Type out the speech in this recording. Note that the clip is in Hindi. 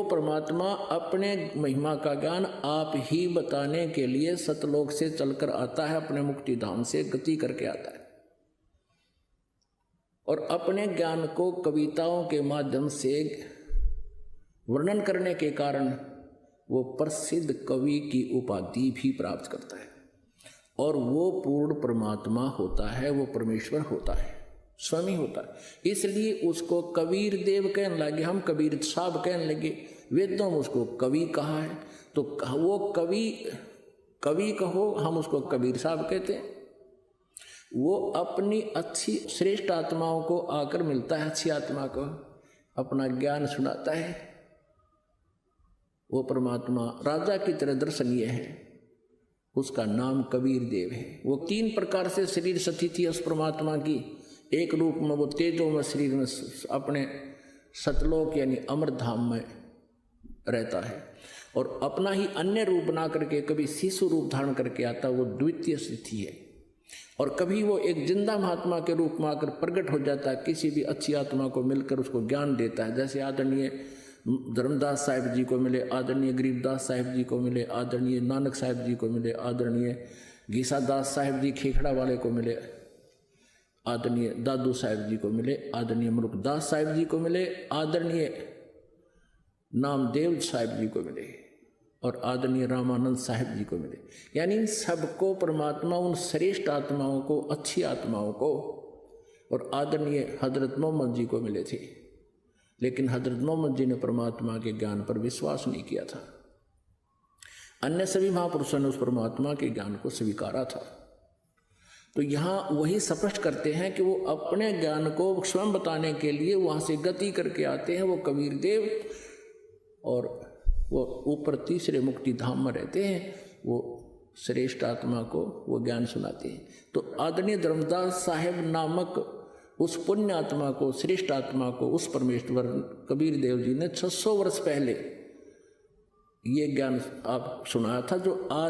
परमात्मा अपने महिमा का ज्ञान आप ही बताने के लिए सतलोक से चलकर आता है, अपने मुक्ति धाम से गति करके आता है, और अपने ज्ञान को कविताओं के माध्यम से वर्णन करने के कारण वो प्रसिद्ध कवि की उपाधि भी प्राप्त करता है। और वो पूर्ण परमात्मा होता है, वो परमेश्वर होता है, स्वामी होता है। इसलिए उसको कबीर देव कहने लगे, हम कबीर साहब कहने लगे। वेदों में उसको कवि कहा है, तो वो कवि कहो, हम उसको कबीर साहब कहते हैं। वो अपनी अच्छी श्रेष्ठ आत्माओं को आकर मिलता है, अच्छी आत्मा को अपना ज्ञान सुनाता है। वो परमात्मा राजा की तरह दर्शनीय है, उसका नाम कबीर देव है। वो 3 प्रकार से शरीर सती थी उस परमात्मा की। एक रूप में वो तेजो में शरीर में अपने सतलोक यानी अमरधाम में रहता है, और अपना ही अन्य रूप बना करके कभी शिशु रूप धारण करके आता, वो द्वितीय स्थिति है। और कभी वो एक जिंदा महात्मा के रूप में आकर प्रकट हो जाता है, किसी भी अच्छी आत्मा को मिलकर उसको ज्ञान देता है। जैसे आदरणीय धर्मदास साहिब जी को मिले, आदरणीय गरीबदास साहिब जी को मिले, आदरणीय नानक साहिब जी को मिले, आदरणीय गीसादास साहिब जी खेखड़ा वाले को मिले, आदरणीय दादू साहिब जी को मिले, आदरणीय मुरुखदास साहिब जी को मिले, आदरणीय नामदेव साहिब जी को मिले, और आदरणीय रामानंद साहिब जी को मिले। यानी इन सबको परमात्मा उन श्रेष्ठ आत्माओं को, अच्छी आत्माओं को, और आदरणीय हजरत मोहम्मद जी को मिले थे। लेकिन हजरत मोहम्मद जी ने परमात्मा के ज्ञान पर विश्वास नहीं किया था। अन्य सभी महापुरुषों ने उस परमात्मा के ज्ञान को स्वीकारा था। तो यहाँ वही स्पष्ट करते हैं कि वो अपने ज्ञान को स्वयं बताने के लिए वहाँ से गति करके आते हैं, वो कबीर देव, और वो ऊपर तीसरे मुक्ति धाम में रहते हैं, वो श्रेष्ठ आत्मा को वो ज्ञान सुनाते हैं। तो आदरणीय धर्मदास साहेब नामक उस पुण्य आत्मा को, श्रेष्ठ आत्मा को, उस परमेश्वर कबीर देव जी ने 600 वर्ष पहले ये ज्ञान आप सुनाया था, जो आज